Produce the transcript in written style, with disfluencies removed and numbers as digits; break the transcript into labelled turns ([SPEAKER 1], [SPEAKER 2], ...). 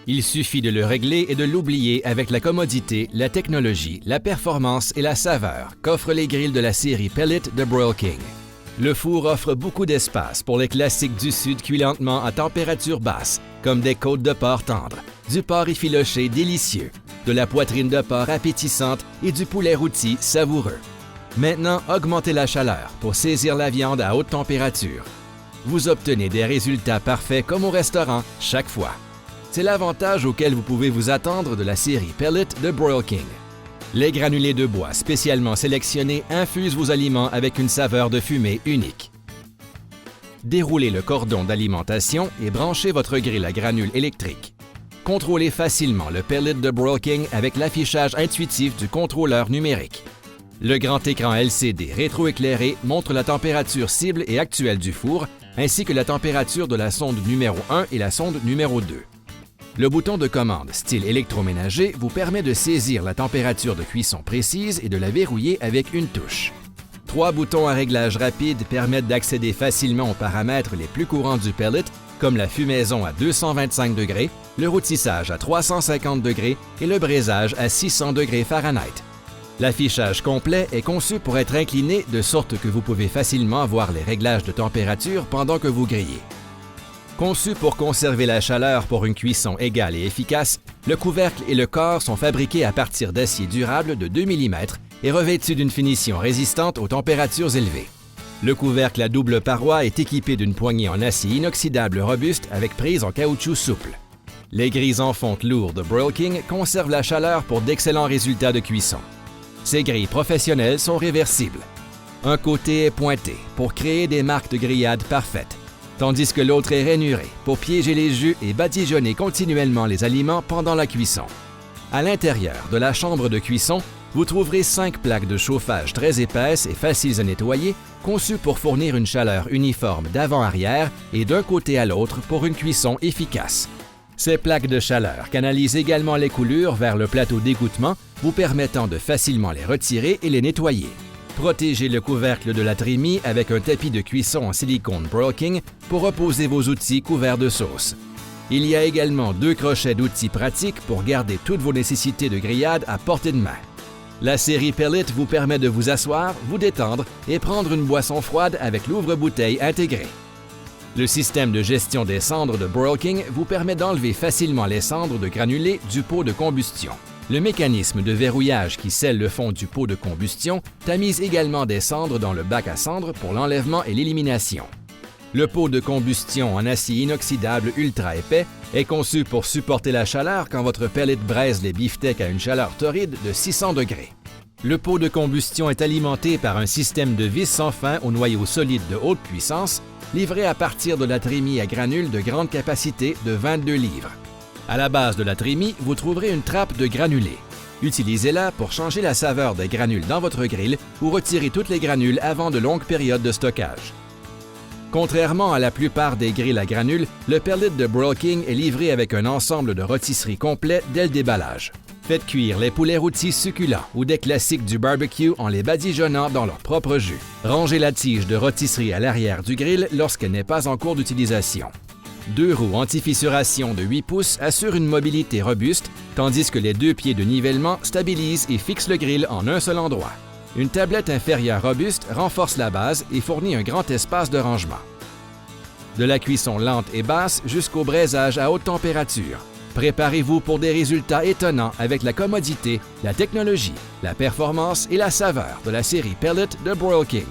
[SPEAKER 1] Il suffit de le régler et de l'oublier avec la commodité, la technologie, la performance et la saveur qu'offrent les grilles de la série Pellet de Broil King. Le four offre beaucoup d'espace pour les classiques du Sud cuits lentement à température basse, comme des côtes de porc tendres, du porc effiloché délicieux, de la poitrine de porc appétissante et du poulet rôti savoureux. Maintenant, augmentez la chaleur pour saisir la viande à haute température. Vous obtenez des résultats parfaits comme au restaurant chaque fois. C'est l'avantage auquel vous pouvez vous attendre de la série Pellet de Broil King. Les granulés de bois spécialement sélectionnés infusent vos aliments avec une saveur de fumée unique. Déroulez le cordon d'alimentation et branchez votre grille à granules électrique. Contrôlez facilement le Pellet de Broil King avec l'affichage intuitif du contrôleur numérique. Le grand écran LCD rétroéclairé montre la température cible et actuelle du four, ainsi que la température de la sonde numéro 1 et la sonde numéro 2. Le bouton de commande style électroménager vous permet de saisir la température de cuisson précise et de la verrouiller avec une touche. 3 boutons à réglage rapide permettent d'accéder facilement aux paramètres les plus courants du pellet, comme la fumaison à 225 degrés, le rôtissage à 350 degrés et le braisage à 600 degrés Fahrenheit. L'affichage complet est conçu pour être incliné de sorte que vous pouvez facilement voir les réglages de température pendant que vous grillez. Conçu pour conserver la chaleur pour une cuisson égale et efficace, le couvercle et le corps sont fabriqués à partir d'acier durable de 2 mm et revêtus d'une finition résistante aux températures élevées. Le couvercle à double paroi est équipé d'une poignée en acier inoxydable robuste avec prise en caoutchouc souple. Les grilles en fonte lourdes Broil King conservent la chaleur pour d'excellents résultats de cuisson. Ces grilles professionnelles sont réversibles. Un côté est pointé pour créer des marques de grillade parfaites, tandis que l'autre est rainuré pour piéger les jus et badigeonner continuellement les aliments pendant la cuisson. À l'intérieur de la chambre de cuisson, vous trouverez 5 plaques de chauffage très épaisses et faciles à nettoyer, conçues pour fournir une chaleur uniforme d'avant-arrière et d'un côté à l'autre pour une cuisson efficace. Ces plaques de chaleur canalisent également les coulures vers le plateau d'égouttement, vous permettant de facilement les retirer et les nettoyer. Protégez le couvercle de la trémie avec un tapis de cuisson en silicone Broil King pour reposer vos outils couverts de sauce. Il y a également 2 crochets d'outils pratiques pour garder toutes vos nécessités de grillade à portée de main. La série Pellet vous permet de vous asseoir, vous détendre et prendre une boisson froide avec l'ouvre-bouteille intégré. Le système de gestion des cendres de Broil King vous permet d'enlever facilement les cendres de granulés du pot de combustion. Le mécanisme de verrouillage qui scelle le fond du pot de combustion tamise également des cendres dans le bac à cendres pour l'enlèvement et l'élimination. Le pot de combustion en acier inoxydable ultra épais est conçu pour supporter la chaleur quand votre pellet braise les beefsteaks à une chaleur torride de 600 degrés. Le pot de combustion est alimenté par un système de vis sans fin au noyau solide de haute puissance, livré à partir de la trémie à granules de grande capacité de 22 livres. À la base de la trémie, vous trouverez une trappe de granulés. Utilisez-la pour changer la saveur des granules dans votre grill ou retirer toutes les granules avant de longues périodes de stockage. Contrairement à la plupart des grilles à granules, le Pellet de Broil King est livré avec un ensemble de rôtisserie complet dès le déballage. Faites cuire les poulets rôtis succulents ou des classiques du barbecue en les badigeonnant dans leur propre jus. Rangez la tige de rôtisserie à l'arrière du grill lorsqu'elle n'est pas en cours d'utilisation. 2 roues anti-fissuration de 8 pouces assurent une mobilité robuste, tandis que les 2 pieds de nivellement stabilisent et fixent le grill en un seul endroit. Une tablette inférieure robuste renforce la base et fournit un grand espace de rangement. De la cuisson lente et basse jusqu'au braisage à haute température. Préparez-vous pour des résultats étonnants avec la commodité, la technologie, la performance et la saveur de la série Pellet de Broil King.